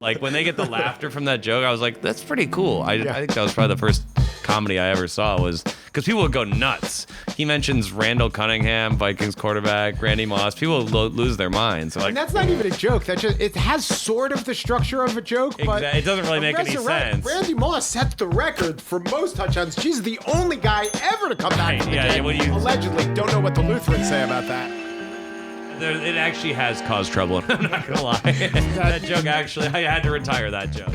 Like when they get the laughter from that joke, I was like, that's pretty cool. I think that was probably the first comedy I ever saw, was because people would go nuts. He mentions Randall Cunningham, Vikings quarterback, Randy Moss. People lose their minds. Like, and that's not even a joke. That just, it has sort of the structure of a joke, but it doesn't really make any sense. Randy Moss sets the record for most touchdowns. She's the only guy ever to come back from the dead. Allegedly. Don't know what the Lutherans say about that. It actually has caused trouble. I'm not gonna lie. That joke actually, I had to retire that joke.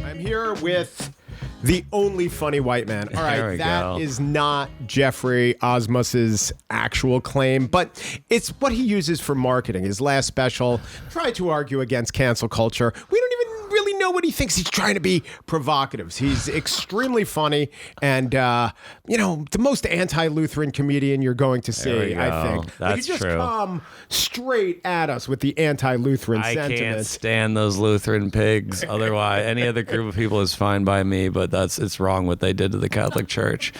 I'm here with the only funny white man. All right, that is not Geoffrey Asmus's actual claim, but it's what he uses for marketing. His last special tried to argue against cancel culture. We don't even really know what he thinks. He's trying to be provocative. He's extremely funny and, the most anti-Lutheran comedian you're going to see, I think. That's true. True. Come straight at us with the anti-Lutheran sentiment. I can't stand those Lutheran pigs. Otherwise, any other group of people is fine by me, but it's wrong what they did to the Catholic Church.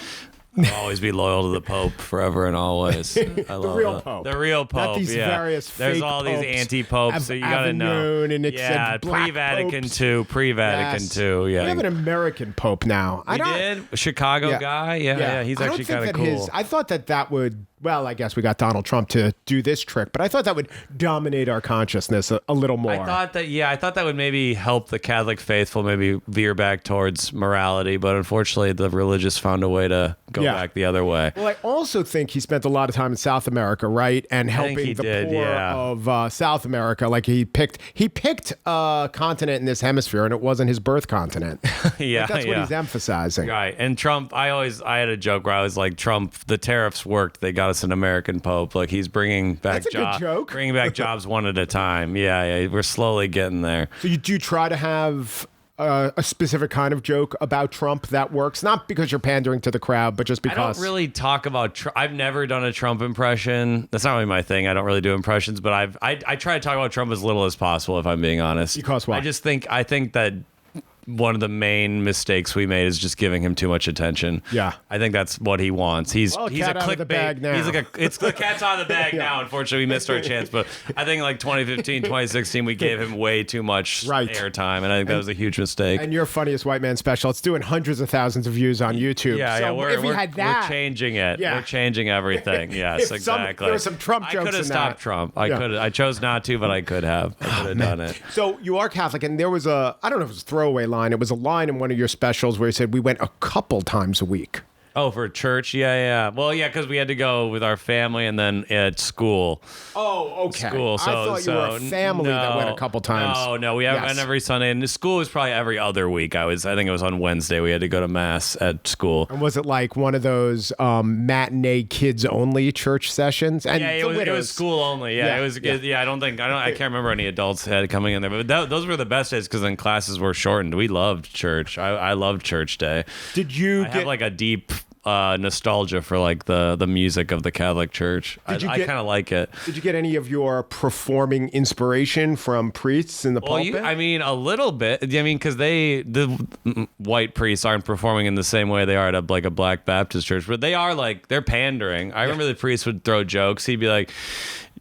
I'll always be loyal to the Pope forever and always. I love the real Pope. The real Pope. Not these various There's all popes, these anti-popes, so you got to know. And pre-Vatican II. Pre-Vatican II. Yeah. We have an American Pope now. We did? A Chicago guy? Yeah. He's actually kind of cool. I thought that would... Well, I guess we got Donald Trump to do this trick, but I thought that would dominate our consciousness a little more. I thought that would maybe help the Catholic faithful maybe veer back towards morality, but unfortunately the religious found a way to go back the other way. Well, I also think he spent a lot of time in South America, right? And helping the poor of South America. Like he picked a continent in this hemisphere, and it wasn't his birth continent. That's what he's emphasizing. Right. And Trump, I had a joke where I was like, Trump, the tariffs worked. They got us an American Pope. Like he's bringing back jobs. Bringing back jobs one at a time. Yeah. We're slowly getting there. So you do try to have a specific kind of joke about Trump that works, not because you're pandering to the crowd, but just because. I don't really talk about Trump. I've never done a Trump impression. That's not really my thing. I don't really do impressions, but I try to talk about Trump as little as possible, if I'm being honest. Because why? I think that one of the main mistakes we made is just giving him too much attention. Yeah. I think that's what he wants. He's a clickbait. It's the cat's out of the bag now. Unfortunately, we missed our chance, but I think like 2015, 2016, we gave him way too much airtime, and I think that was a huge mistake. And your funniest white man special, it's doing hundreds of thousands of views on YouTube. We're changing it. Yeah. We're changing everything. Yes, exactly. There were some Trump jokes in that. I could have stopped Trump. I chose not to, but I could have. I could have done it. So you are Catholic, and there was I don't know if it was a throwaway line. It was a line in one of your specials where you said we went a couple times a week. Oh, for church? Yeah. Well, yeah, because we had to go with our family and then at school. Oh, okay. School. I thought you were a family that went a couple times. No. We went every Sunday, and the school was probably every other week. I think it was on Wednesday. We had to go to mass at school. And was it like one of those matinee kids only church sessions? And it was school only. Yeah, it was. Yeah, I can't remember any adults had coming in there, but those were the best days because then classes were shortened. We loved church. I loved church day. Did you have like a deep nostalgia for like the music of the Catholic Church. I kind of like it. Did you get any of your performing inspiration from priests in the pulpit? A little bit. Because the white priests aren't performing in the same way they are at a Black Baptist church, but they are they're pandering. I remember the priest would throw jokes. He'd be like,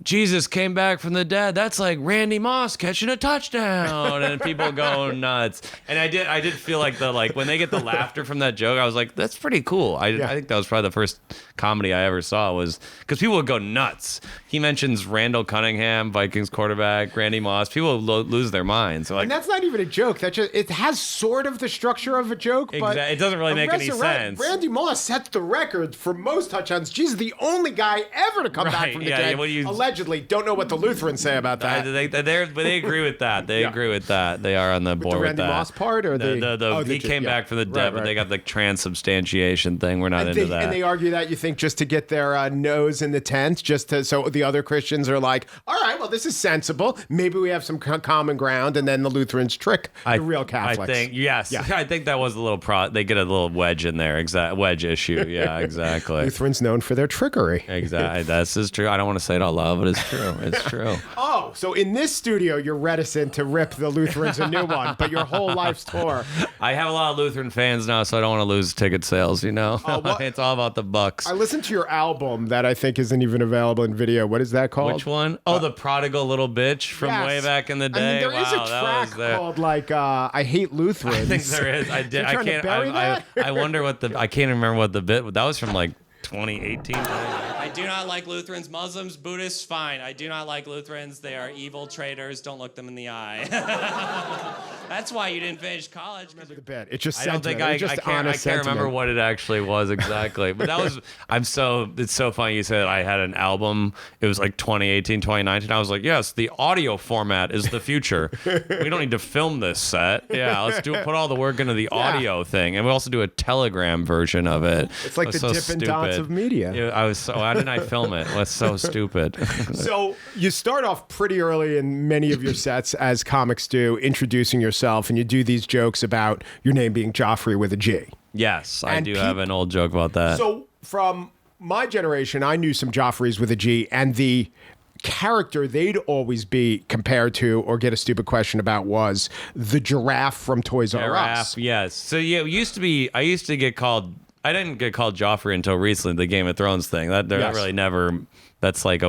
Jesus came back from the dead. That's like Randy Moss catching a touchdown, and people go nuts. And I did feel like when they get the laughter from that joke, I was like, that's pretty cool. I think that was probably the first comedy I ever saw, was because people would go nuts. He mentions Randall Cunningham, Vikings quarterback, Randy Moss. People lose their minds. And that's not even a joke. It has sort of the structure of a joke, but it doesn't really make any sense. Randy Moss sets the record for most touchdowns. She's the only guy ever to come back from the dead. Allegedly. Don't know what the Lutherans say about that. But they agree with that. They agree with that. They are on the board with that. The Randy Moss part? Or he came back from the dead, but they got the transubstantiation thing. We're not into that. And they argue that, you think, just to get their nose in the tent, so the other Christians are like, all right, well, this is sensible. Maybe we have some common ground, and then the Lutherans trick the real Catholics. I think, yes. Yeah. I think that was a little they get a little wedge in there. Wedge issue. Yeah, exactly. Lutherans known for their trickery. Exactly. This is true. I don't want to say it out loud, but it's true. It's true. Oh, so in this studio, you're reticent to rip the Lutherans a new one, but your whole life's tour. I have a lot of Lutheran fans now, so I don't want to lose ticket sales, you know? It's all about the bucks. I listened to your album that I think isn't even available in video. What is that called? Which one? Oh, The Prodigal Little Bitch from way back in the day. I mean, there is a track called, like, I Hate Lutherans. I think there is. I did. I can't. I wonder what I can't remember what the bit. That was from like 2018. I do not like Lutherans. Muslims, Buddhists, fine. I do not like Lutherans. They are evil traitors. Don't look them in the eye. That's why you didn't finish college. The bit. It's just I don't think I can't remember what it actually was exactly. But that was, it's so funny you said I had an album. It was like 2018, 2019. I was like, yes, the audio format is the future. We don't need to film this set. Yeah, let's put all the work into the audio thing. And we also do a Telegram version of it. It's like the Dippin' Dots of media. Yeah, why didn't I film it? That's so stupid. So you start off pretty early in many of your sets, as comics do, introducing yourself, and you do these jokes about your name being Joffrey with a G. Yes, I do have an old joke about that. So from my generation, I knew some Joffreys with a G, and the character they'd always be compared to or get a stupid question about was the giraffe from Toys R Us. Yes. So yeah, I used to get called. I didn't get called Joffrey until recently, the Game of Thrones thing. That really never. That's like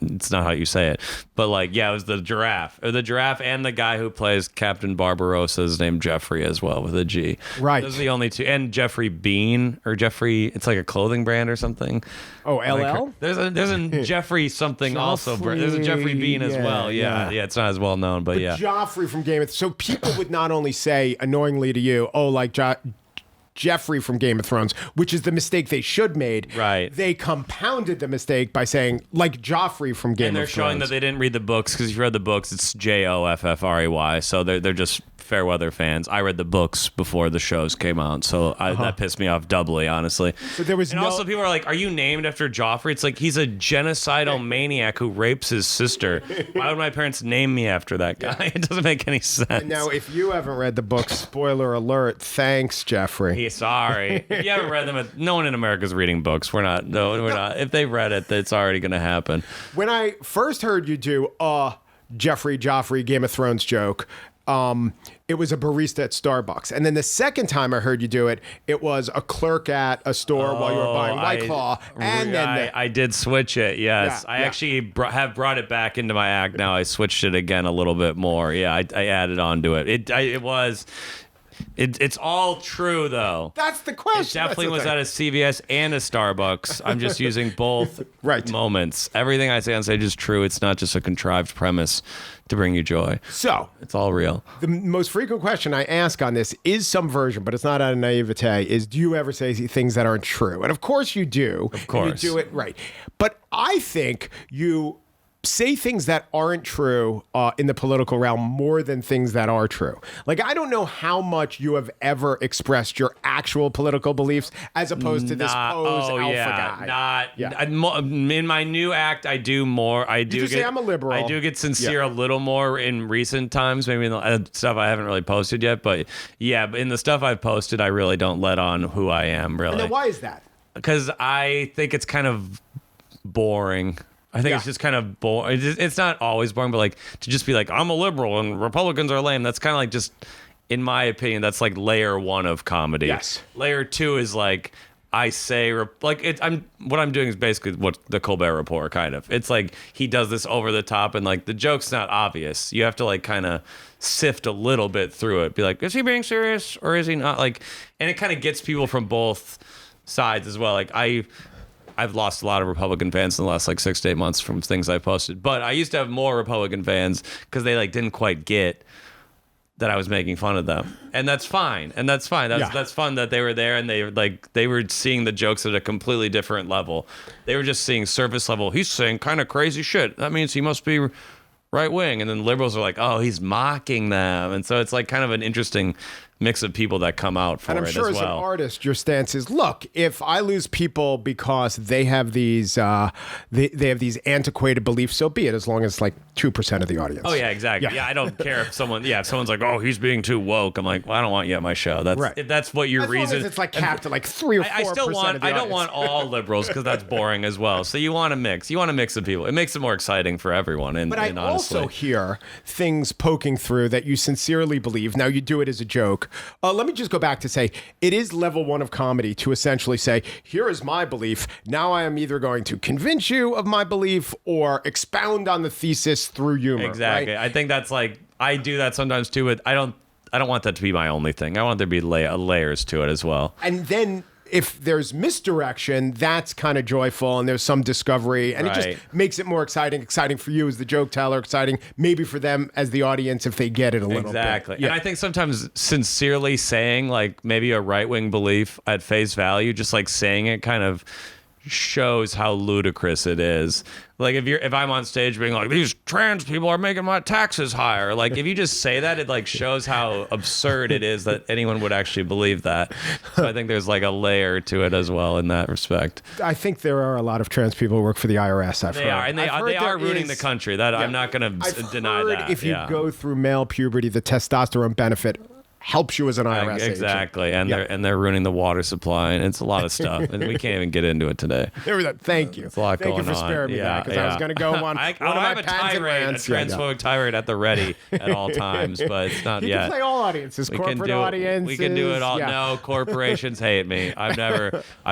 it's not how you say it. But like, yeah, it was the giraffe. Or the giraffe and the guy who plays Captain Barbarossa is named Geoffrey as well with a G. Right. Those are the only two. And Geoffrey Bean or Geoffrey, it's like a clothing brand or something. Oh, LL? There's a Geoffrey something also. There's a Geoffrey Bean as well. Yeah, it's not as well known, but yeah. Joffrey from Game of Thrones. So people would not only say annoyingly to you, oh, like Geoffrey from Game of Thrones, which is the mistake they should made. Right. They compounded the mistake by saying, like Joffrey from Game of Thrones. And they're showing that they didn't read the books, because if you read the books, it's Joffrey. So they're just fair weather fans. I read the books before the shows came out, so that pissed me off doubly, honestly. But there was also people are like, are you named after Joffrey? It's like, he's a genocidal maniac who rapes his sister. Why would my parents name me after that guy? It doesn't make any sense. Now, if you haven't read the book, spoiler alert, thanks, Geoffrey. Sorry. If you haven't read them, no one in America is reading books. We're not. If they read it, it's already going to happen. When I first heard you do Joffrey Game of Thrones joke, it was a barista at Starbucks. And then the second time I heard you do it, it was a clerk at a store while you were buying White Claw. And I did switch it, yes. I actually have brought it back into my act now. I switched it again a little bit more. Yeah, I added on to it. It's all true, though. That's the question. It definitely was at a CVS and a Starbucks. I'm just using both moments. Everything I say on stage is true. It's not just a contrived premise to bring you joy. So it's all real. The most frequent question I ask on this is some version, but it's not out of naivete, is do you ever say things that aren't true? And of course you do. Of course. You do it right. But I think you say things that aren't true in the political realm more than things that are true. Like, I don't know how much you have ever expressed your actual political beliefs as opposed to this alpha guy. In my new act, I do more. I do say I'm a liberal. I do get sincere a little more in recent times, maybe in the stuff I haven't really posted yet. But yeah, but in the stuff I've posted, I really don't let on who I am, really. And then why is that? Because I think it's kind of boring. I think it's just kind of boring. It's not always boring, but like to just be like, I'm a liberal and Republicans are lame. That's kind of like just, in my opinion, that's like layer one of comedy. Yes. Layer two is like, I say, what I'm doing is basically what the Colbert Report kind of. It's like he does this over the top and like the joke's not obvious. You have to like kind of sift a little bit through it. Be like, is he being serious or is he not? Like, and it kind of gets people from both sides as well. Like I've lost a lot of Republican fans in the last like 6 to 8 months from things I posted. But I used to have more Republican fans because they like didn't quite get that I was making fun of them. And that's fine. That's fun that they were there and they were seeing the jokes at a completely different level. They were just seeing surface level. He's saying kind of crazy shit. That means he must be right wing. And then liberals are like, oh, he's mocking them. And so it's like kind of an interesting mix of people that come out for and I'm it sure as as an well. artist, your stance is: look, if I lose people because they have these they have these antiquated beliefs, so be it. As long as like 2% of the audience. Oh yeah, exactly. Yeah, I don't care if someone's like, oh, he's being too woke. I'm like, well, I don't want you at my show. That's Right. if that's what your as reason. long as it's like capped at like 3 or 4%. I still want. Of the I don't audience. want all liberals because that's boring as well. So you want to mix. You want to mix the people. It makes it more exciting for everyone. And But I and honestly, also hear things poking through that you sincerely believe. Now, you do it as a joke. Let me just go back to say it is level 1 of comedy to essentially say, here is my belief. Now I am either going to convince you of my belief or expound on the thesis through humor. exactly. Right? I think that's like I do that sometimes too. But I don't want that to be my only thing. I want there to be layers to it as well. And then if there's misdirection, that's kind of joyful and there's some discovery and it Right. just makes it more exciting for you as the joke teller, exciting maybe for them as the audience if they get it a little Exactly. bit. Yeah. And I think sometimes sincerely saying like maybe a right-wing belief at face value, just like saying it kind of shows how ludicrous it is. Like if I'm on stage being like, these trans people are making my taxes higher, like if you just say that, it like shows how absurd it is that anyone would actually believe that. So I think there's like a layer to it as well in that respect. I think there are a lot of trans people who work for the IRS. I've They heard. are, and they I've heard are there ruining is- the country. That I'm not going to I've deny heard that. if you yeah. go through male puberty, the testosterone benefit helps you as an IRS agent. Exactly, and Yeah. they're ruining the water supply, and it's a lot of stuff, and we can't even get into it today. Thank you. It's a lot Thank going you for on. sparing me that because I was going to go on one I of my have a patented tirade, a rants. Yeah, transphobic tirade at the ready at all times, but it's not You yet. can play all audiences, corporate audiences. We can do it all. Yeah. No, corporations hate me. I've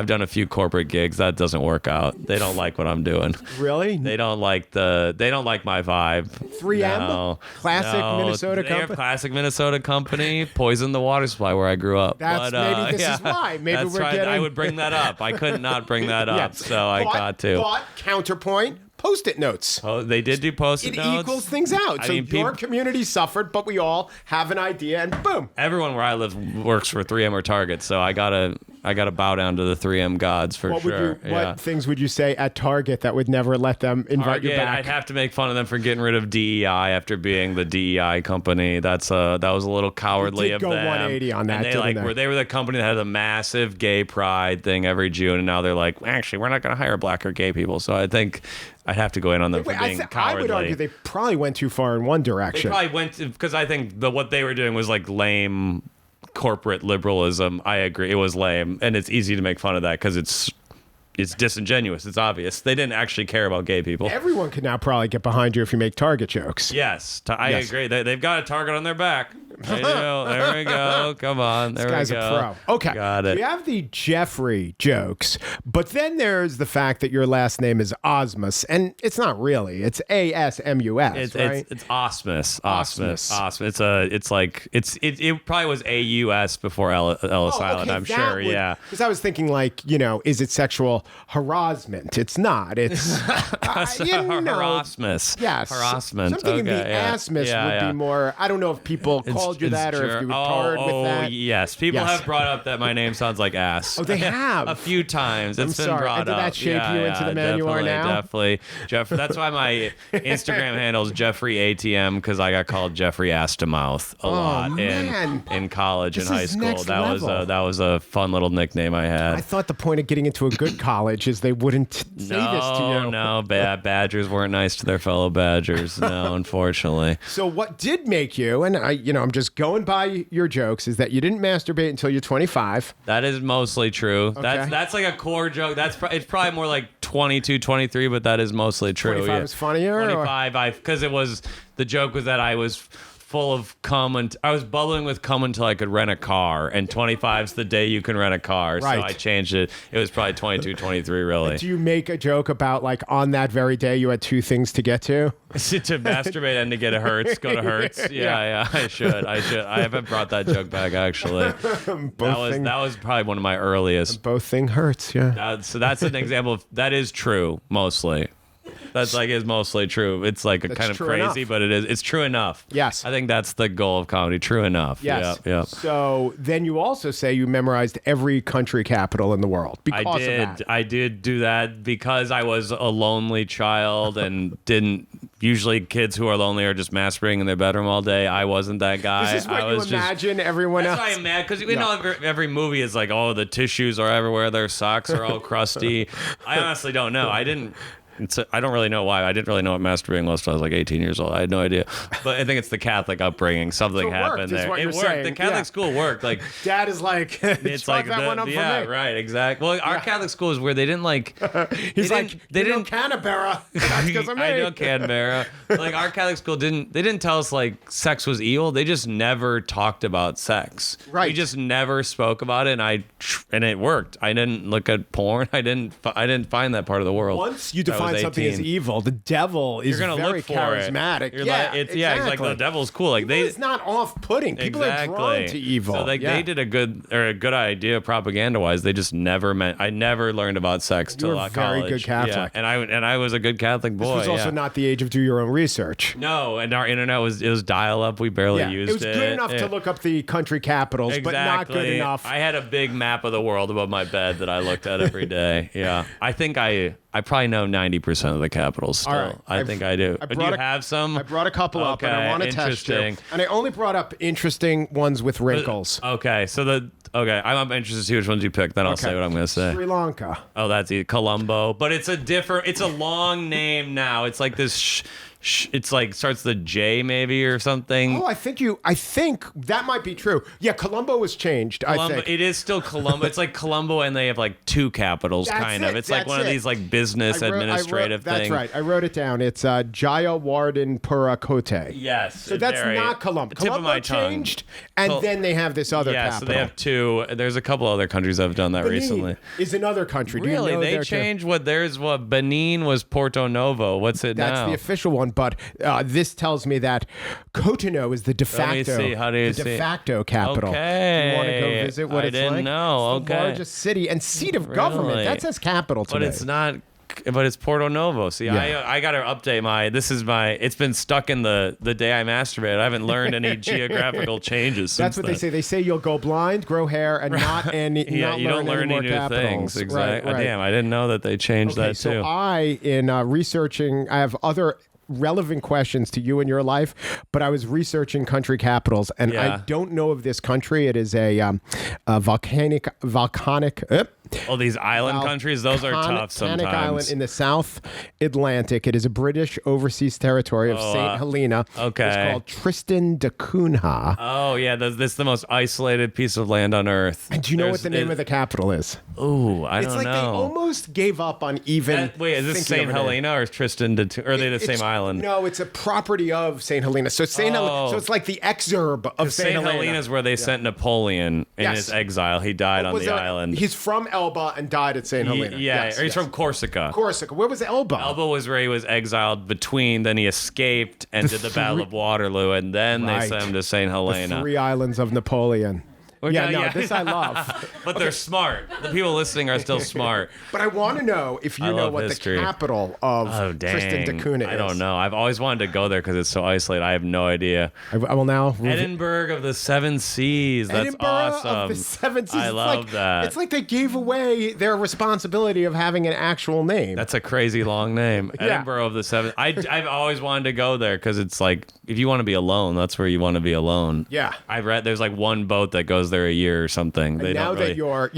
done a few corporate gigs. That doesn't work out. They don't like what I'm doing. Really? They don't like my vibe. 3M? No. Classic Minnesota They're a company? classic Minnesota company. Poisoned the water supply where I grew up. That's- maybe this is why. Maybe That's we're right. getting- I would bring that up. I could not bring that up, Yes. so I got to. But counterpoint, Post-it notes. Oh, they did do Post-it It notes. equals things out. I So mean, your community suffered, but we all have an idea, and boom. everyone where I live works for 3M or Target, so I gotta bow down to the 3M gods for What sure. would you? What things would you say at Target that would never let them invite you Target, back? I'd have to make fun of them for getting rid of DEI after being the DEI company. That was a little cowardly did of go them. 180 on that, And they didn't they? they were the company that had a massive gay pride thing every June, and now they're like, actually, we're not going to hire black or gay people. So I think I'd have to go in on them for being I cowardly. would argue they probably went too far in one They direction. probably went because I think what they were doing was like lame corporate liberalism. I agree, it was lame, and it's easy to make fun of that because it's disingenuous. It's obvious they didn't actually care about gay people. Everyone could now probably get behind you if you make Target jokes. Yes, I Yes. agree. They've got a target on their back. They do. There we go. Come on. There This guy's we a go. pro. Okay. Got it. We have the Geoffrey jokes, but then there's the fact that your last name is Asmus, and it's not really. It's ASMUS, right? It's Asmus. Asmus. Asmus. It probably was AUS before Ellis Island, I'm sure. Yeah. Because I was thinking, like, is it sexual harassment? It's not. It's Harassment. Yes. Harassment. So I'm thinking Okay, the yeah. Asmus Yeah, would yeah. be more. I don't know if people called you that or if you were tarred with that. Yes. People Yes. have brought up that my name sounds like ass. Oh, they have? a few times. It's been sorry. brought And did up. that shape you into the man you are now? Definitely. Jeff. That's why my Instagram handle is Geoffrey ATM because I got called Geoffrey Ass to Mouth a lot man. in college and This high is school. next level. That was a fun little nickname I had. I thought the point of getting into a good college is they wouldn't say this to you. No, Badgers weren't nice to their fellow Badgers. No, unfortunately. So what did make you, and I'm just going by your jokes, is that you didn't masturbate until you're 25. That is mostly true. Okay. That's like a core joke. It's probably more like 22, 23, but that is mostly true. 25 is funnier, or- 25, because the joke was that I was full of cum and I was bubbling with cum until I could rent a car, and 25's the day you can rent a car. Right. So I changed it. It was probably 22, 23 really. Do you make a joke about, like, on that very day you had two things to get to? To masturbate and to get a Hertz, go to Hertz. Yeah, I should. I haven't brought that joke back actually. That was probably one of my earliest. Both thing hurts, yeah. So that's an example of that is true mostly. That's like is mostly true. It's like a kind of true crazy, enough. but it's true enough. Yes. I think that's the goal of comedy. True enough. Yes. Yeah. So then you also say you memorized every country capital in the world because of that. I did do that because I was a lonely child and didn't. Usually, kids who are lonely are just masturbating in their bedroom all day. I wasn't that guy. This is what I you was imagine everyone That's else. why I'm mad because every movie is like, oh, the tissues are everywhere, their socks are all crusty. I honestly don't know. I don't really know why. I didn't really know what masturbating was until I was like 18 years old. I had no idea. But I think it's the Catholic upbringing. Something happened there. It worked. The Catholic school worked. Like Dad is like, it's like that one up for me. right, exactly. Well, our Catholic school is where they didn't like. He's like, they didn't Canberra. That's because of me. I know Canberra. Like our Catholic school didn't tell us like sex was evil. They just never talked about sex. Right. We just never spoke about it, and it worked. I didn't look at porn. I didn't find that part of the world. Once you I was define something as 18. evil, the devil is You're gonna very look for charismatic. it. You're yeah, like, he's like the devil's cool. Like it's not off-putting. People are drawn to evil. So like they did a good idea propaganda-wise. They just never meant. I never learned about sex till college. Very good Catholic. Yeah, and I was a good Catholic boy. This was also not the age of do your own research. No, and our internet was dial-up. We barely used it. It was good enough to look up the country capitals, but not good enough. I had a big map of the world above my bed that I looked at every day. Yeah, I think I probably know 90% of the capitals still. All right. I think I do. Do you have some? I brought a couple up, and I want to test you. And I only brought up interesting ones with wrinkles. Okay, so I'm interested to see which ones you pick. Then I'll say what I'm going to say. Sri Lanka. Oh, that's Colombo, but it's a long name now. It's like this. It's like starts the J maybe or something. Oh, I think that might be true. Yeah, Colombo was changed. I think it is still Colombo. It's like Colombo, and they have like two capitals, kind of. It's like one of these like business administrative things. That's right. I wrote it down. It's Jayawardenepura Kotte. Yes. So that's not Colombo. Tip of my tongue. Changed, and then they have this other capital. So they have two. There's a couple other countries that have done that recently. Is another country. Really? Do you know they changed what Benin was Porto Novo. What's it now? That's the official one. But this tells me that Cotonou is the de facto, de facto capital. Okay. Do you want to go visit what it's like? I didn't know. It's the largest city and seat of government. That says capital to me. But it's not. But it's Porto Novo. See, I got to update it's been stuck in the day I masturbated. I haven't learned any geographical changes. That's what they say. They say you'll go blind, grow hair, and not you don't learn any new capitals. things. Exactly. Right. Damn, I didn't know that they changed that too. So in researching, I have other relevant questions to you in your life, but I was researching country capitals, and I don't know of this country. It is a volcanic. Oh, these island countries, those are tough sometimes. Volcanic island in the South Atlantic. It is a British overseas territory of St. Helena. Okay. It's called Tristan da Cunha. Oh, yeah. This is the most isolated piece of land on Earth. And do you know what the name of the capital is? Oh, I don't know. It's like they almost gave up on even. Wait, is this St. Helena or is Tristan da Cunha? Or are they the same island? No, it's a property of St. Helena. So Helena. So it's like the exurb of St. Helena. St. Helena is where they sent Napoleon in his exile. He died on the island. He's from Elba and died at St. Helena. Or he's from Corsica. Where was Elba? Elba was where he was exiled between. Then he escaped and did the Battle of Waterloo, and then they sent him to St. Helena. The three islands of Napoleon. This I love. But they're smart. The people listening are still smart. But I want to know if you know what history. The capital of Tristan da Cunha is. I don't know. I've always wanted to go there because it's so isolated. I have no idea. I will now. Edinburgh of the Seven Seas. That's Edinburgh awesome. Of the Seven Seas. I love that. It's like they gave away their responsibility of having an actual name. That's a crazy long name. Edinburgh of the Seven. I've always wanted to go there because it's like if you want to be alone, that's where you want to be alone. Yeah. I've read there's like one boat that goes there a year or something. That you're,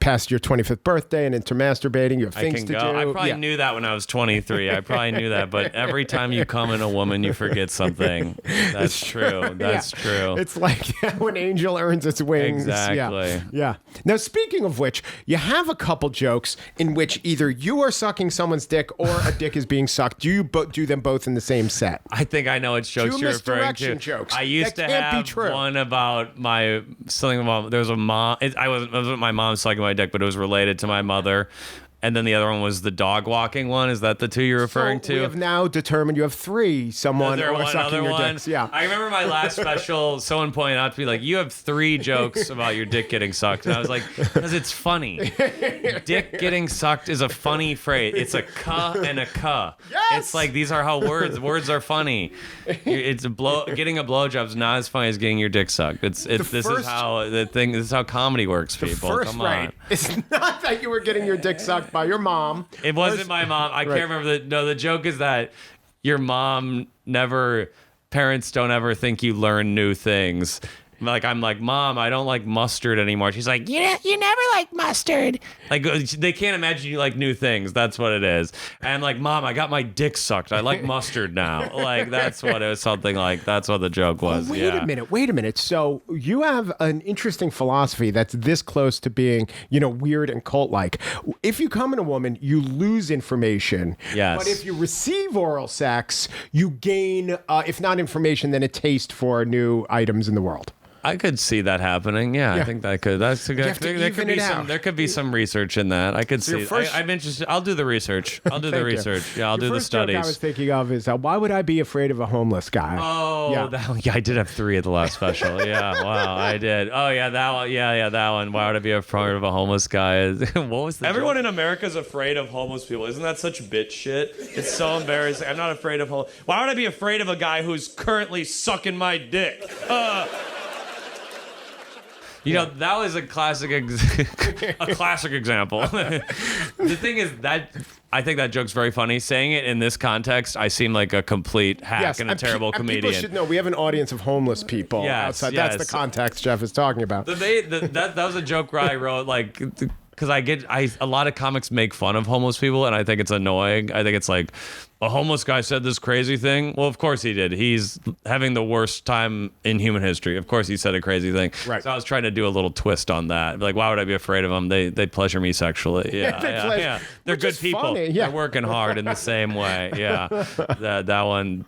past your 25th birthday and into masturbating, you have things to do. I probably knew that when I was 23. I probably knew that, but every time you come in a woman, you forget something. That's true. That's true. It's like how an angel earns its wings. Exactly. Yeah. Now, speaking of which, you have a couple jokes in which either you are sucking someone's dick or a dick is being sucked. Do you do them both in the same set? I think I know which jokes you're referring to. Jokes. I used to have one about there was a mom. It was my mom sucking my dick, but it was related to my mother. and then the other one was the dog walking one. Is that the two you're referring to? We have now determined you have 3. Someone Is there or one sucking other your one? dicks. Yeah. I remember my last special, someone pointed out to me, like, you have 3 jokes about your dick getting sucked. And I was like, because it's funny. Dick getting sucked is a funny phrase. It's a cuh and a cuh. Yes! It's like, these are how words are funny. It's getting a blowjob is not as funny as getting your dick sucked. This is how comedy works, people. First, Come on. right. It's not that you were getting your dick sucked by your mom. It wasn't my mom. I can't remember the joke is that your mom parents don't ever think you learn new things. Like, I'm like, Mom, I don't like mustard anymore. She's like, you never like mustard. Like, they can't imagine you like new things. That's what it is. And like, Mom, I got my dick sucked. I like mustard now. Like, that's what it was. Something like, that's what the joke was. Wait a minute. So you have an interesting philosophy that's this close to being, weird and cult-like. If you come in a woman, you lose information. Yes. But if you receive oral sex, you gain, if not information, then a taste for new items in the world. I could see that happening. Yeah, I think that could. That's a good. There could be some research in that. I could see. I'm interested. I'll do the research. Yeah, I'll do the studies. Joke I was thinking of is why would I be afraid of a homeless guy? Oh, yeah. I did have 3 at the last special. Yeah, wow, I did. Oh yeah, that one. Yeah, that one. Why would I be afraid of a homeless guy? What was the? Everyone in America is afraid of homeless people. Isn't that such bitch shit? It's so embarrassing. I'm not afraid of homeless. Why would I be afraid of a guy who's currently sucking my dick? That was a classic example. The thing is that I think that joke's very funny. Saying it in this context, I seem like a complete hack and a terrible comedian. People should know we have an audience of homeless people outside. That's the context Geoff is talking about. That was a joke where I wrote like. Because a lot of comics make fun of homeless people, and I think it's annoying. I think it's like, a homeless guy said this crazy thing. Well, of course he did. He's having the worst time in human history. Of course he said a crazy thing. Right. So I was trying to do a little twist on that. Like, why would I be afraid of them? They pleasure me sexually. Yeah. They're good people. Funny. Yeah. They're working hard in the same way. Yeah. that one.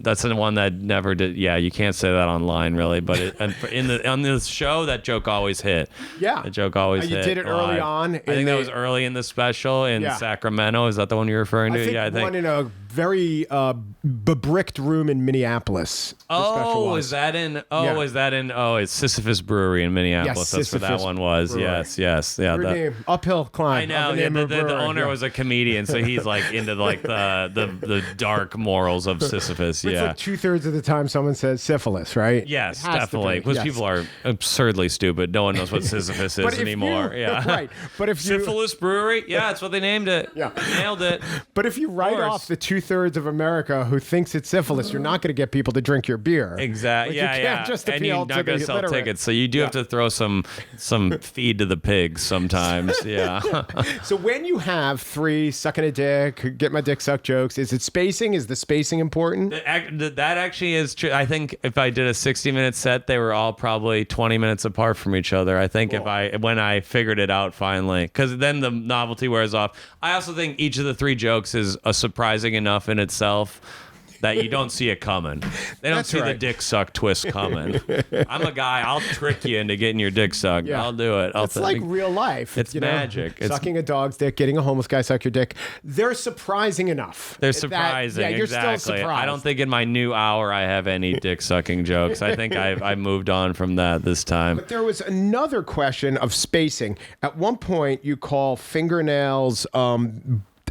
That's the one that never did. Yeah, you can't say that online really, but on this show, that joke always hit. Yeah. The joke always hit. You did it early on. I think that was early in the special in Sacramento. Is that the one you're referring to? I think one in a very bebricked room in Minneapolis. Is that in? It's Sisyphus Brewery in Minneapolis. That's where that one was. Brewery. Yes. Yeah. Uphill climb. I know. The owner was a comedian, so he's like into like the dark morals of Sisyphus. It's like 2/3 of the time someone says syphilis, right? Yes, definitely. Because people are absurdly stupid. No one knows what Sisyphus is anymore. Right. But if you Syphilis Brewery, that's what they named it. Yeah, nailed it. But if you write off the 2/3 of America who thinks it's syphilis, you're not going to get people to drink your beer. Exactly. You can't just and you're not going to sell tickets, so you do have to throw some feed to the pigs sometimes. Yeah. So when you have 3 sucking a dick, get my dick sucked jokes, is it spacing? Is the spacing important? That actually is true. I think if I did a 60-minute set, they were all probably 20 minutes apart from each other. I think when I figured it out finally, because then the novelty wears off. I also think each of the 3 jokes is surprising enough in itself that you don't see it coming. They don't see the dick suck twist coming. I'm a guy. I'll trick you into getting your dick sucked. Yeah. I'll do it. It's like real life. It's magic. Sucking a dog's dick, getting a homeless guy suck your dick. They're surprising enough. They're surprising. You're exactly. still surprised. I don't think in my new hour I have any dick sucking jokes. I think I moved on from that this time. But there was another question of spacing. At one point, you call fingernails.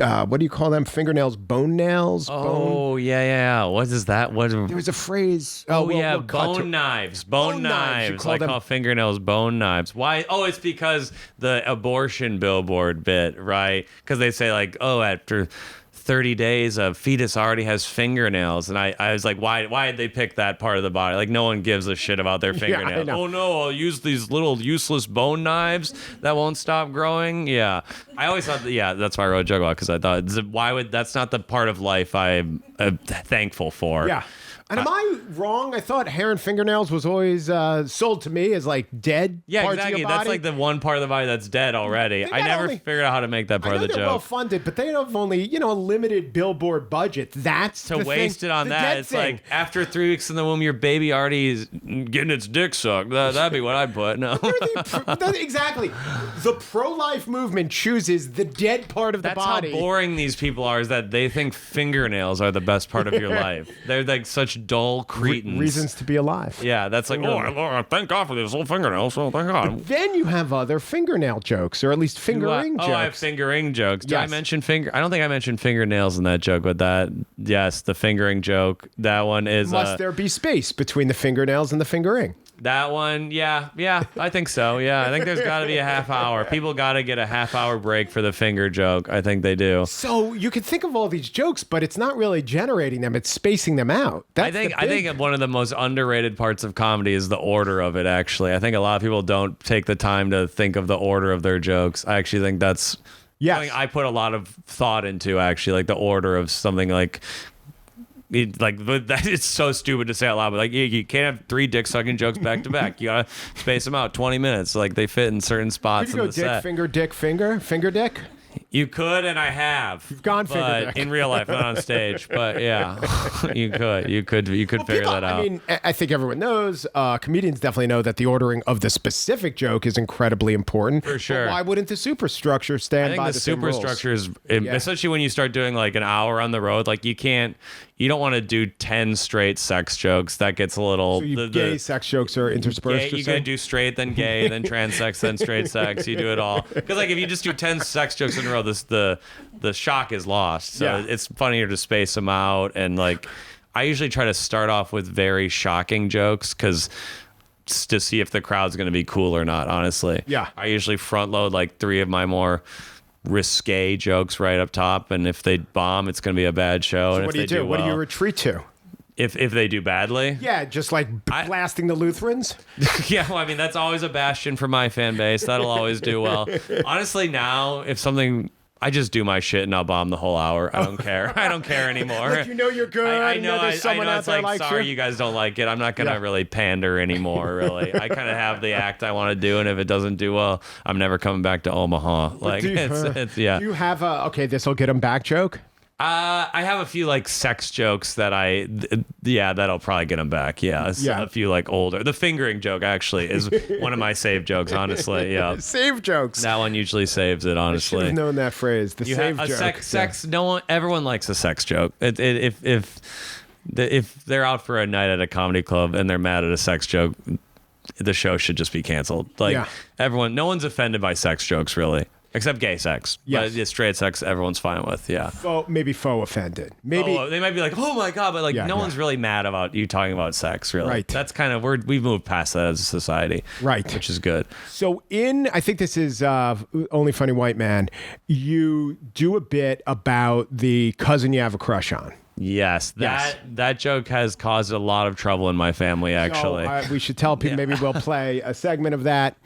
What do you call them? Fingernails, bone nails? Yeah. What is that? There was a phrase. Bone knives. Bone knives. I call fingernails bone knives. Why? Oh, it's because the abortion billboard bit, right? Because they say like, after 30 days, a fetus already has fingernails. And I was like, why did they pick that part of the body? Like, no one gives a shit about their fingernails. Yeah, oh, no, I'll use these little useless bone knives that won't stop growing. Yeah. I always thought that's why I wrote a joke about, because I thought, that's not the part of life I'm thankful for. Yeah. And am I wrong? I thought hair and fingernails was always sold to me as like dead parts exactly. of your body. That's like the one part of the body that's dead already. I never figured out how to make that part of the they're joke. well funded, but they have only a limited billboard budget. That's To the waste thing, it on the that, dead it's thing. like after 3 weeks in the womb, your baby already is getting its dick sucked. That'd be what I'd put. No. Exactly. The pro-life movement chooses the dead part of the That's body. how boring these people are, is that they think fingernails are the best part of your life. They're like such dull cretins. Reasons to be alive. Yeah, that's like, thank God for these little fingernails. Oh, thank God. Then you have other fingernail jokes, or at least fingering jokes. Oh, I have fingering jokes. Did I Yes. mention I don't think I mentioned fingernails in that joke, but yes, the fingering joke. That one is. Must there be space between the fingernails and the fingering? That one, yeah, I think so. Yeah, I think there's got to be a half hour. People got to get a half-hour break for the finger joke. I think they do. So you can think of all these jokes, but it's not really generating them; it's spacing them out. I think one of the most underrated parts of comedy is the order of it. Actually, I think a lot of people don't take the time to think of the order of their jokes. I actually think that's something I put a lot of thought into. Actually, like the order of something like. It's so stupid to say out loud, but like you can't have 3 dick sucking jokes back to back. You gotta space them out 20 minutes. Like they fit in certain spots Could you in go the dick, set. finger, dick? You could, and I have. You've gone but finger dick. in real life, not on stage. But yeah, you could figure that out. I mean, I think everyone knows. Comedians definitely know that the ordering of the specific joke is incredibly important. For sure. But why wouldn't the superstructure stand I by think the same rules? superstructure is, especially when you start doing like an hour on the road, like you don't want to do 10 straight sex jokes. That gets a little. So gay sex jokes are interspersed. You're going to do straight, then gay, then trans sex, then straight sex. You do it all. Because like if you just do 10 sex jokes in a row, the shock is lost. So it's funnier to space them out. And like I usually try to start off with very shocking jokes because to see if the crowd's going to be cool or not, honestly. Yeah. I usually front load like 3 of my more risque jokes right up top, and if they bomb, it's going to be a bad show. So and what if do you do? What do you retreat to? If they do badly? Yeah, just like blasting the Lutherans? Yeah, well, I mean, that's always a bastion for my fan base. That'll always do well. Honestly, now, if something... I just do my shit and I'll bomb the whole hour. I don't care. I don't care anymore. Like you know you're good. I know. There's someone out it's there like, likes sorry, you guys don't like it. I'm not gonna really pander anymore. Really, I kind of have the act I want to do, and if it doesn't do well, I'm never coming back to Omaha. Like it's yeah. Do you have a this will get them back joke? I have a few like sex jokes that that'll probably get them back. Yeah, a few like older. The fingering joke actually is one of my save jokes. Honestly, yeah. Save jokes. That one usually saves it. Honestly, I should have known that phrase. The save joke. Sex. No one. Everyone likes a sex joke. If they're out for a night at a comedy club and they're mad at a sex joke, the show should just be canceled. Like everyone, no one's offended by sex jokes really. Except gay sex. Yes. But straight sex, everyone's fine with, yeah. Maybe faux offended. Maybe they might be like, oh my God, but like no one's really mad about you talking about sex, really. Right. That's kind of, we've moved past that as a society. Right. Which is good. So I think this is Only Funny White Man, you do a bit about the cousin you have a crush on. Yes, that joke has caused a lot of trouble in my family, actually. So, we should tell people, maybe we'll play a segment of that.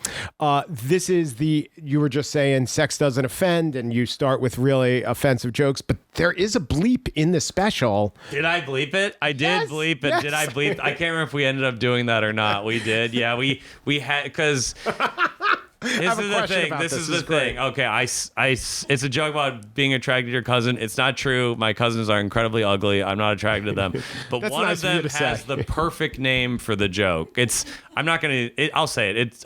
This is you were just saying sex doesn't offend, and you start with really offensive jokes, but there is a bleep in the special. Did I bleep it? I did bleep it. Yes. Did I bleep? I can't remember if we ended up doing that or not. We did. Yeah, we had, because... This is the thing. Okay, it's a joke about being attracted to your cousin. It's not true. My cousins are incredibly ugly. I'm not attracted to them. But one nice of them of you to has say. the perfect name for the joke. I'll say it.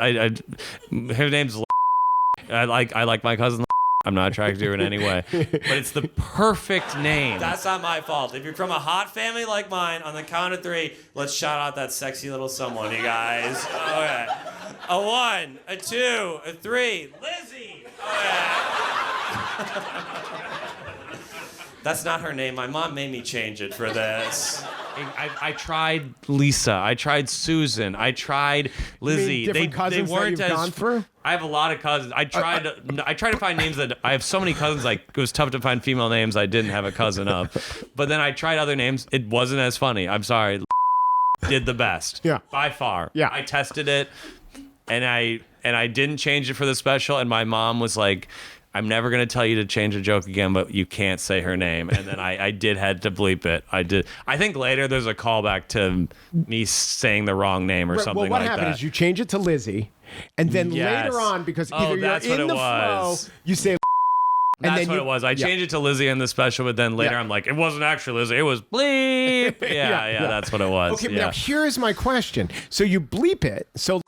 Her name's I like my cousin. I'm not attracted to her in any way. But it's the perfect name. That's not my fault. If you're from a hot family like mine, on the count of 3, let's shout out that sexy little someone, you guys. Okay. A 1, a 2, a 3. Lizzie! Okay. That's not her name. My mom made me change it for this. I tried Lisa. I tried Susan. I tried Lizzie. Different cousins they weren't that you've gone through? I have a lot of cousins. I tried to find names that I have so many cousins. Like it was tough to find female names I didn't have a cousin of. But then I tried other names. It wasn't as funny. I'm sorry. Did the best. Yeah. By far. Yeah. I tested it, and I didn't change it for the special. And my mom was like, I'm never going to tell you to change a joke again, but you can't say her name. And then I did had to bleep it. I did. I think later there's a callback to me saying the wrong name or something like that. Well, what happened is you change it to Lizzie, and then later on, because either you're in the flow, you say. That's what it was. I changed it to Lizzie in the special, but then later I'm like, it wasn't actually Lizzie. It was bleep. Yeah, that's what it was. Okay, now here's my question. So you bleep it, so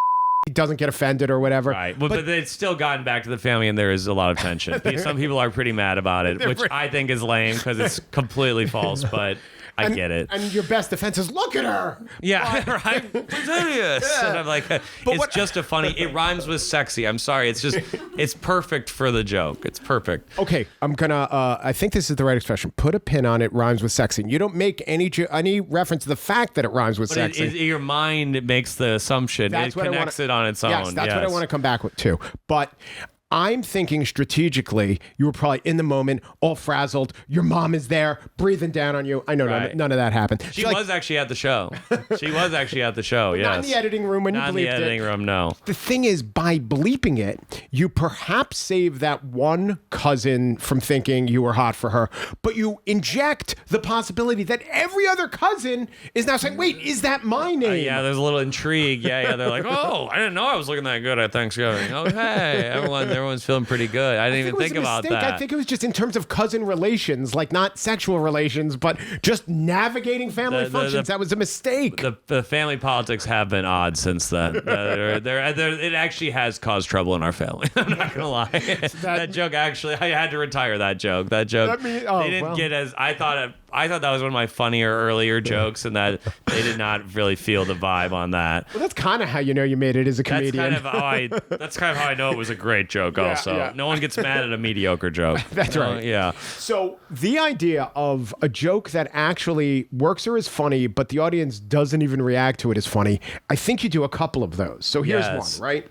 doesn't get offended or whatever. Right. But it's still gotten back to the family, and there is a lot of tension. Some people are pretty mad about it, which I think is lame because it's completely false, but I get it. And your best defense is, look at her. Yeah, right? Hideous. And I'm like, it's just a funny, it rhymes with sexy. I'm sorry. It's just, it's perfect for the joke. It's perfect. Okay, I'm going to, I think this is the right expression. Put a pin on it, rhymes with sexy. You don't make any reference to the fact that it rhymes with sexy. Your mind makes the assumption. It connects it on its own. Yes, that's what I want to come back with too. But I'm thinking strategically, you were probably in the moment, all frazzled. Your mom is there, breathing down on you. I know none of that happened. She was actually at the show. She was actually at the show, yes. Not in the editing room when you bleeped it. Not in the editing room, no. The thing is, by bleeping it, you perhaps save that one cousin from thinking you were hot for her, but you inject the possibility that every other cousin is now saying, wait, is that my name? Yeah, there's a little intrigue. Yeah, they're like, oh, I didn't know I was looking that good at Thanksgiving. Okay, everyone's feeling pretty good. I didn't even think about that. I think it was just in terms of cousin relations, like not sexual relations, but just navigating family functions. That was a mistake. The family politics have been odd since then. It actually has caused trouble in our family. I'm not gonna lie. That joke actually, I had to retire that joke. They didn't get as I thought. I thought that was one of my funnier earlier jokes, and that they did not really feel the vibe on that. Well, that's kind of how you know you made it as a comedian. That's kind of how I know it was a great joke. Also, no one gets mad at a mediocre joke. That's right. Yeah. So the idea of a joke that actually works or is funny, but the audience doesn't even react to it as funny, I think you do a couple of those. So here's one, right?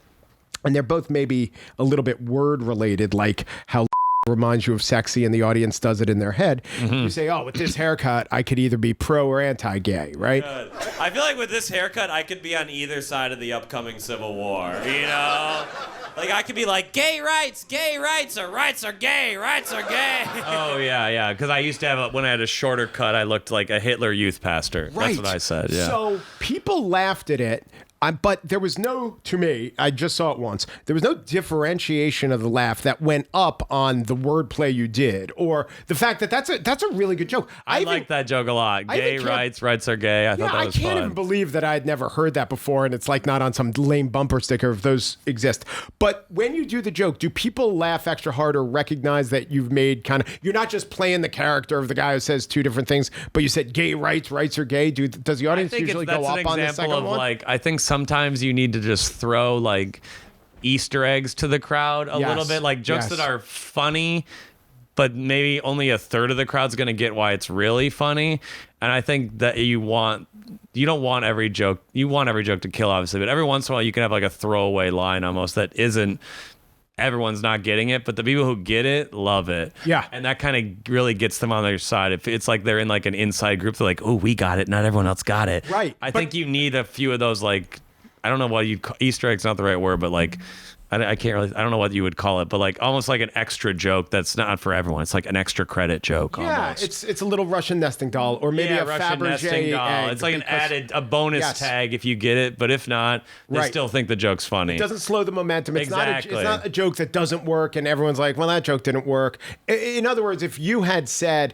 And they're both maybe a little bit word related, like how reminds you of sexy and the audience does it in their head. You say, oh, with this haircut, I could either be pro or anti-gay, right? Good. I feel like with this haircut, I could be on either side of the upcoming Civil War, you know? Like, I could be like, gay rights, or rights are gay, rights are gay. Oh, yeah. Because I used to have, when I had a shorter cut, I looked like a Hitler youth pastor. Right. That's what I said, yeah. So people laughed at it. But there was no, to me, I just saw it once, there was no differentiation of the laugh that went up on the wordplay you did, or the fact that that's a really good joke. I like that joke a lot. Gay rights are gay. I thought that was fun. I can't even believe that I had never heard that before, and it's like not on some lame bumper sticker if those exist. But when you do the joke, do people laugh extra hard or recognize that you've made you're not just playing the character of the guy who says two different things, but you said gay rights are gay? Does the audience usually go up on the second one? I think sometimes you need to just throw like Easter eggs to the crowd a little bit, like jokes that are funny, but maybe only a third of the crowd's going to get why it's really funny. And I think that you don't want every joke. You want every joke to kill, obviously, but every once in a while you can have like a throwaway line almost that isn't. Everyone's not getting it, but the people who get it love it. Yeah. And that kind of really gets them on their side. If it's like they're in like an inside group, they're like, oh, we got it. Not everyone else got it. Right. I think you need a few of those, like, I don't know what you'd call, Easter egg's not the right word, but like, I can't really, I don't know what you would call it, but like almost like an extra joke that's not for everyone. It's like an extra credit joke almost. It's a little Russian nesting doll, or maybe a Russian Fabergé nesting doll. egg. It's like a bonus tag if you get it, but if not, they still think the joke's funny. It doesn't slow the momentum. It's Exactly. It's not a joke that doesn't work, and everyone's like, well, that joke didn't work. In other words, if you had said,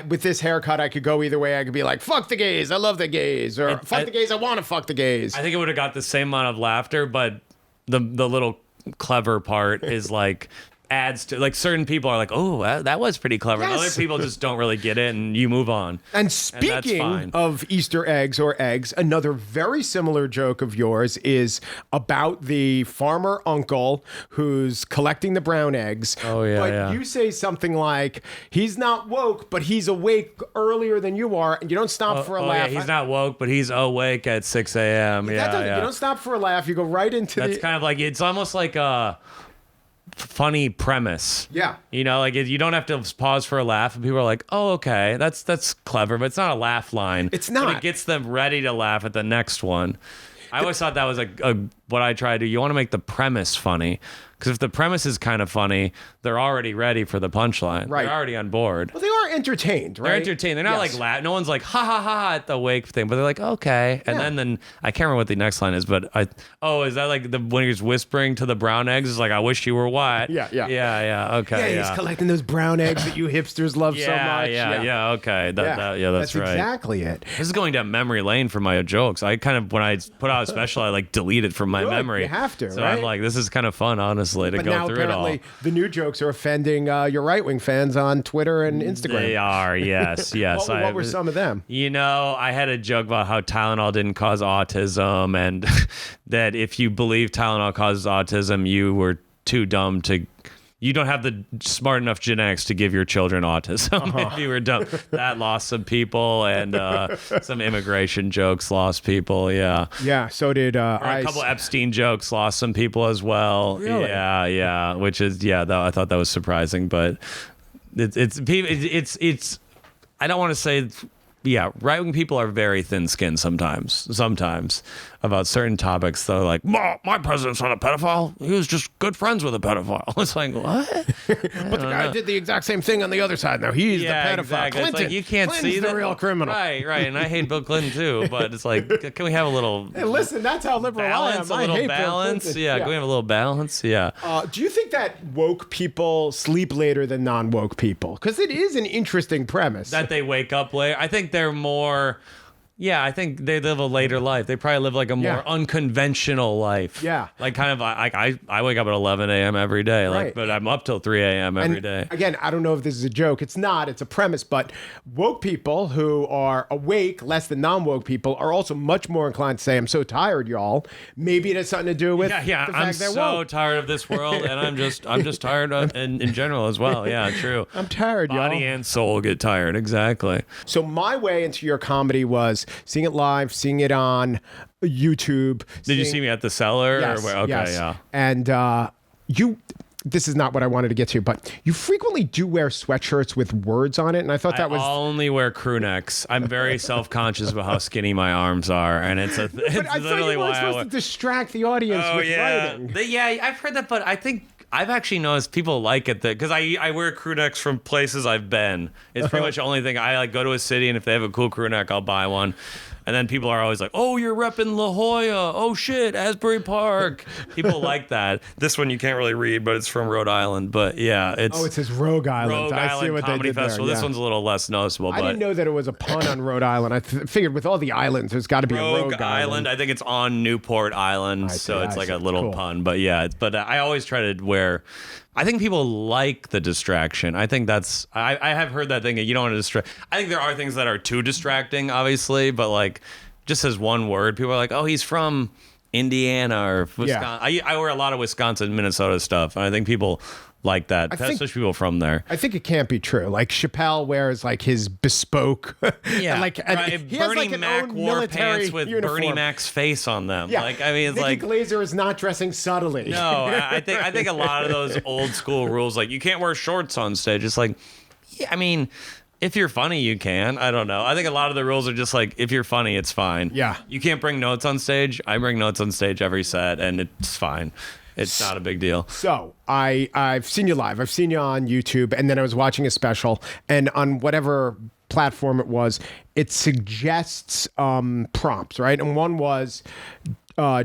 with this haircut, I could go either way. I could be like, fuck the gays, I love the gays, or fuck the gays, I want to fuck the gays. I think it would have got the same amount of laughter, but the little clever part is like adds to, like, certain people are like, oh, that was pretty clever. Yes. And other people just don't really get it, and you move on. And speaking of Easter eggs or eggs, another very similar joke of yours is about the farmer uncle who's collecting the brown eggs. Oh, yeah, But you say something like, he's not woke, but he's awake earlier than you are, and you don't stop for a laugh. Yeah, he's not woke, but he's awake at 6 a.m. You don't stop for a laugh. You go right into That's kind of like, it's almost like a funny premise. Yeah. You know, like you don't have to pause for a laugh, and people are like, oh, okay, that's clever, but it's not a laugh line. It's not. But it gets them ready to laugh at the next one. I always thought that was a what I try to do. You want to make the premise funny. Because if the premise is kind of funny, they're already ready for the punchline. Right. They're already on board. Well, they are entertained, right? They're entertained. They're not like laughing. No one's like ha ha ha at the wake thing, but they're like okay. And then I can't remember what the next line is, but is that like when he's whispering to the brown eggs? It's like I wish you were white. Yeah. Okay. Yeah, he's collecting those brown eggs that you hipsters love so much. Yeah. Okay. That's right. Exactly it. This is going down memory lane for my jokes. I kind of when I put out a special, I like delete it from my memory. You have to. So right? I'm like, this is kind of fun, honestly. To but go now through it all. apparently the new jokes are offending your right-wing fans on Twitter and Instagram. They are, yes. What were some of them? I had a joke about how Tylenol didn't cause autism, and that if you believe Tylenol causes autism, you were too dumb to. You don't have the smart enough genetics to give your children autism. If you were dumb, that lost some people, and some immigration jokes lost people. Yeah. Yeah. So did a couple Epstein jokes lost some people as well. Really? Yeah. Which is I thought that was surprising, but it's. I don't want to say. Yeah, right-wing people are very thin-skinned sometimes about certain topics. They're like, my president's not a pedophile. He was just good friends with a pedophile. It's like, what? But the guy did the exact same thing on the other side. Now he's the pedophile. Exactly. Clinton, it's like, you can't Clinton's see the that. real criminal. Right. And I hate Bill Clinton too, but it's like, can we have a little Hey, listen, that's how liberal balance? I am. A little I hate balance? Bill Clinton. Yeah, can we have a little balance? Yeah. Do you think that woke people sleep later than non-woke people? Because it is an interesting premise. That they wake up late. I think they're more. Yeah, I think they live a later life. They probably live like a more unconventional life. Yeah. Like kind of I wake up at 11 a.m. every day, Right. but I'm up till 3 a.m. every day. Again, I don't know if this is a joke. It's not. It's a premise. But woke people who are awake less than non-woke people are also much more inclined to say, I'm so tired, y'all. Maybe it has something to do with the fact I'm they're so woke. tired of this world, and I'm just tired in general as well. Yeah, true. I'm tired, y'all. Body and soul get tired. Exactly. So my way into your comedy was seeing it live, seeing it on YouTube. Did you see me at the Cellar? Yes, Okay, yes. yeah. And this is not what I wanted to get to, but you frequently do wear sweatshirts with words on it, and I thought that was... I only wear crew necks. I'm very self-conscious about how skinny my arms are, and it's But I thought literally you were why I supposed wear... to distract the audience with writing. I've heard that, but I think I've actually noticed people like it because I wear crew necks from places I've been. It's pretty much the only thing. I like go to a city, and if they have a cool crew neck, I'll buy one. And then people are always like, oh, you're repping La Jolla. Oh, shit, Asbury Park. People like that. This one you can't really read, but it's from Rhode Island. But yeah, it's... Oh, it says Rogue Island. I see what Comedy they did Festival. there. This one's a little less noticeable. I didn't know that it was a pun on Rhode Island. I figured with all the islands, there's got to be a Rogue Island. I think it's on Newport Island, so it's like a little pun. But yeah, but I always try to wear... I think people like the distraction. I think that's... I have heard that thing that you don't want to distract... I think there are things that are too distracting, obviously, but like... just as one word, people are like, oh, he's from Indiana or Wisconsin. I wear a lot of Wisconsin, Minnesota stuff, and I think people like that, especially people from there. I think it can't be true. Like Chappelle wears like his bespoke, right. He Bernie has like an Mac own wore military pants with uniform. Bernie Mac's face on them. Yeah, like I mean, it's Nikki like Glaser is not dressing subtly. No, I think a lot of those old school rules, like you can't wear shorts on stage. It's like, yeah, I mean. If you're funny, you can. I don't know. I think a lot of the rules are just like, if you're funny, it's fine. Yeah. You can't bring notes on stage. I bring notes on stage every set, and it's fine. It's not a big deal. So I've seen you live. I've seen you on YouTube, and then I was watching a special, and on whatever platform it was, it suggests prompts, right? And one was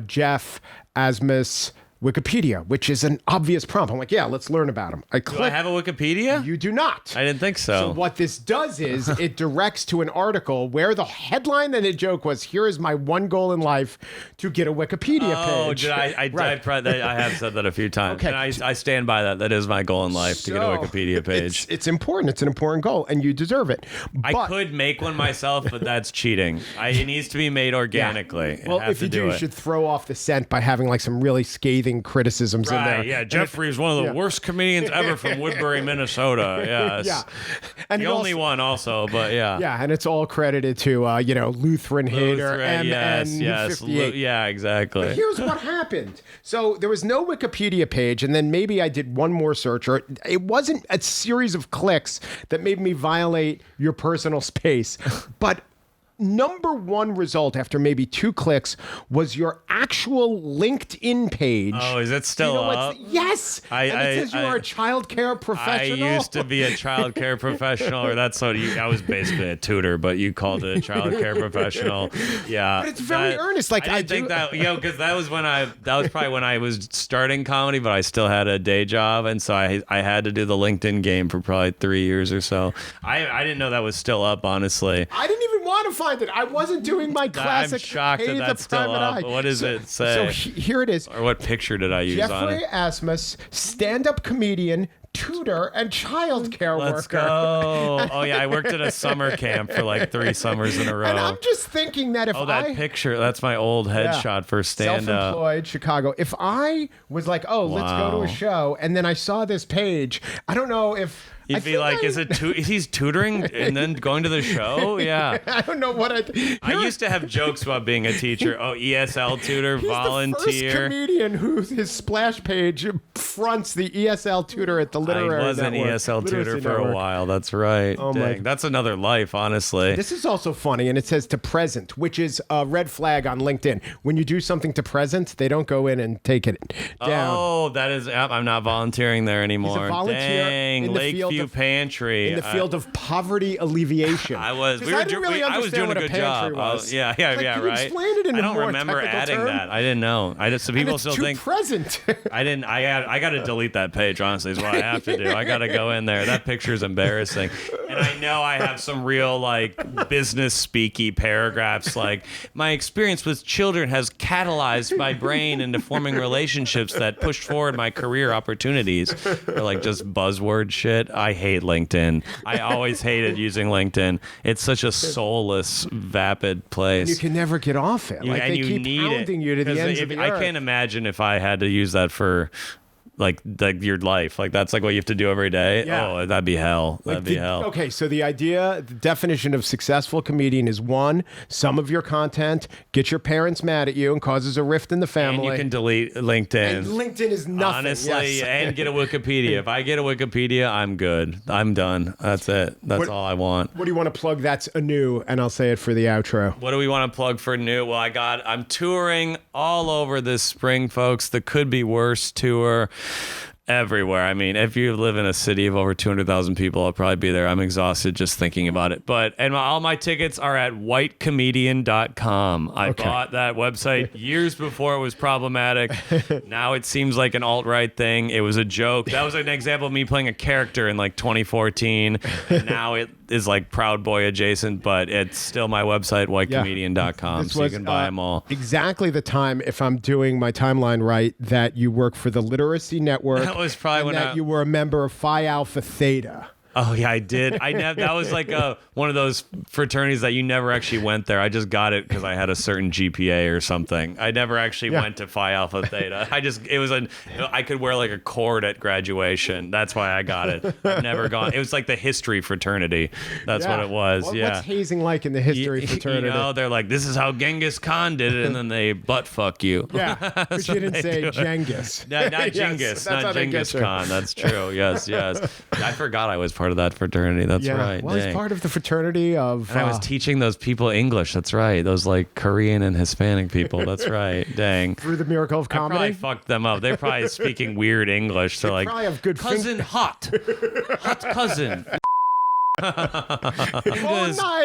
Jeff, Asmus, Wikipedia, which is an obvious prompt. I'm like, yeah, let's learn about him. Do I have a Wikipedia? You do not. I didn't think so. So what this does is it directs to an article where the headline and the joke was, here is my one goal in life, to get a Wikipedia page. Oh, I have said that a few times. Okay. And I stand by that. That is my goal in life, to get a Wikipedia page. It's important. It's an important goal, and you deserve it. I could make one myself, but that's cheating. It needs to be made organically. Well, if you do, you should throw off the scent by having like some really scathing criticisms in there. Yeah, Geoffrey is one of the worst comedians ever from Woodbury, Minnesota. Yes. Yeah. And the only one also, but yeah. Yeah, and it's all credited to Lutheran hater MN58. Yeah, exactly. But here's what happened. So there was no Wikipedia page, and then maybe I did one more search, or it wasn't a series of clicks that made me violate your personal space, but number one result after maybe 2 clicks was your actual LinkedIn page. Oh, is it still up? Yes. And it says you are a child care professional. I used to be a child care professional, or that's what I was basically a tutor, but you called it a child care professional. Yeah. But it's very earnest. Like I think that, because that was probably when I was starting comedy, but I still had a day job, and so I had to do the LinkedIn game for probably 3 years or so. I didn't know that was still up, honestly. I didn't even want to find it. I wasn't doing my classic. I'm shocked that that's still up. What does it say? So here it is. Or what picture did I use on it? Geoffrey Asmus, stand-up comedian, tutor, and child care worker. Let's go. Oh, yeah, I worked at a summer camp for like 3 summers in a row. And I'm just thinking that if that picture, that's my old headshot for stand-up. Self-employed, Chicago. If I was like, let's go to a show, and then I saw this page, I don't know if... You'd be like, is he's tutoring and then going to the show? Yeah. I don't know what I used to have jokes about being a teacher. Oh, ESL tutor, volunteer. He's the first comedian whose his splash page fronts the ESL tutor at the Literary I was Network. an ESL Literacy tutor for Network. a while. That's right. Oh, Dang. That's another life, honestly. This is also funny, and it says to present, which is a red flag on LinkedIn. When you do something to present, they don't go in and take it down. Oh, that is... I'm not volunteering there anymore. He's a volunteer Dang, in the field Lakeview of Pantry. In the field of poverty alleviation. I was. I didn't really I was doing understand a what good pantry job. was. Yeah, Like, can you right. explain it in I a don't more remember technical adding term? that. I didn't know. So And people it's still too think present. I didn't. I got to delete that page. Honestly, is what I have to do. I got to go in there. That picture is embarrassing. And I know I have some real like business speaky paragraphs. Like my experience with children has catalyzed my brain into forming relationships that pushed forward my career opportunities. Or like just buzzword shit. I hate LinkedIn. I always hated using LinkedIn. It's such a soulless, vapid place. You can never get off it. Like they keep pounding you to the ends of the earth. I can't imagine if I had to use that for like your life. Like that's like what you have to do every day. Yeah. Oh, that'd be hell. That'd be hell. Okay, so the definition of successful comedian is 1, some of your content get your parents mad at you and causes a rift in the family. And you can delete LinkedIn. And LinkedIn is nothing. Honestly, yes. and get a Wikipedia. If I get a Wikipedia, I'm good. I'm done. That's it. That's all I want. What do you want to plug that's anew? And I'll say it for the outro. What do we want to plug for new? Well, I'm touring all over this spring, folks. The Could Be Worse tour. Everywhere. I mean, if you live in a city of over 200,000 people, I'll probably be there. I'm exhausted just thinking about it. All my tickets are at whitecomedian.com. I bought that website years before it was problematic. Now it seems like an alt-right thing. It was a joke. That was an example of me playing a character in like 2014. And now it is like Proud Boy adjacent, but it's still my website, whitecomedian.com. So you can buy them all. Exactly the time, if I'm doing my timeline right, that you work for the Literacy Network. That was probably you were a member of Phi Alpha Theta. Oh yeah, I did. That was like one of those fraternities that you never actually went there. I just got it because I had a certain GPA or something. I never actually went to Phi Alpha Theta. I could wear like a cord at graduation. That's why I got it. I've never gone. It was like the history fraternity. That's what it was. What's hazing like in the history fraternity? They're like, this is how Genghis Khan did it, and then they butt fuck you. Yeah, but you didn't say Genghis. No, not Genghis. Not Genghis Khan. That's true. Yes. I forgot I was part of that fraternity. That's right. Well, he's part of the fraternity of... And I was teaching those people English. That's right. Those like Korean and Hispanic people. That's right. Dang. Through the miracle of comedy? I probably fucked them up. They're probably speaking weird English. They're like, probably have good cousin hot. Hot cousin.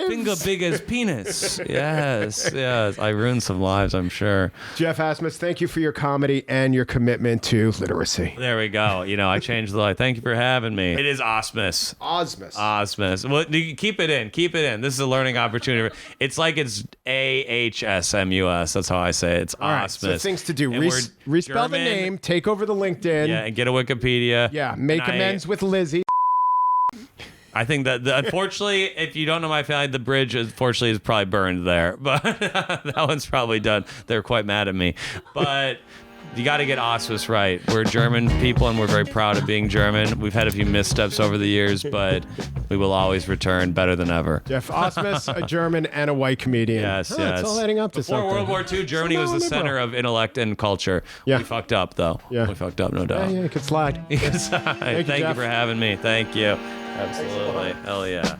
Finger big as penis. Yes. I ruined some lives, I'm sure. Geoff Asmus, thank you for your comedy and your commitment to literacy. There we go. I changed the life. Thank you for having me. It is Asmus. Osmus. Well, keep it in. This is a learning opportunity. It's like it's AHSMUS. That's how I say it. It's Asmus. Right, so things to do. Respell the name, take over the LinkedIn. Yeah, and get a Wikipedia. Yeah, make amends with Lizzie. I think that, unfortunately, if you don't know my family, the bridge, unfortunately, is probably burned there. But that one's probably done. They're quite mad at me. But you got to get Asmus right. We're German people, and we're very proud of being German. We've had a few missteps over the years, but we will always return better than ever. Geoff Asmus, a German and a white comedian. Yes. It's all adding up to something. Before World War II, Germany was the center of intellect and culture. Yeah. We fucked up, though. Yeah. We fucked up, no doubt. Yeah, you could slide. Thank you for having me. Thank you. Absolutely. Hell yeah.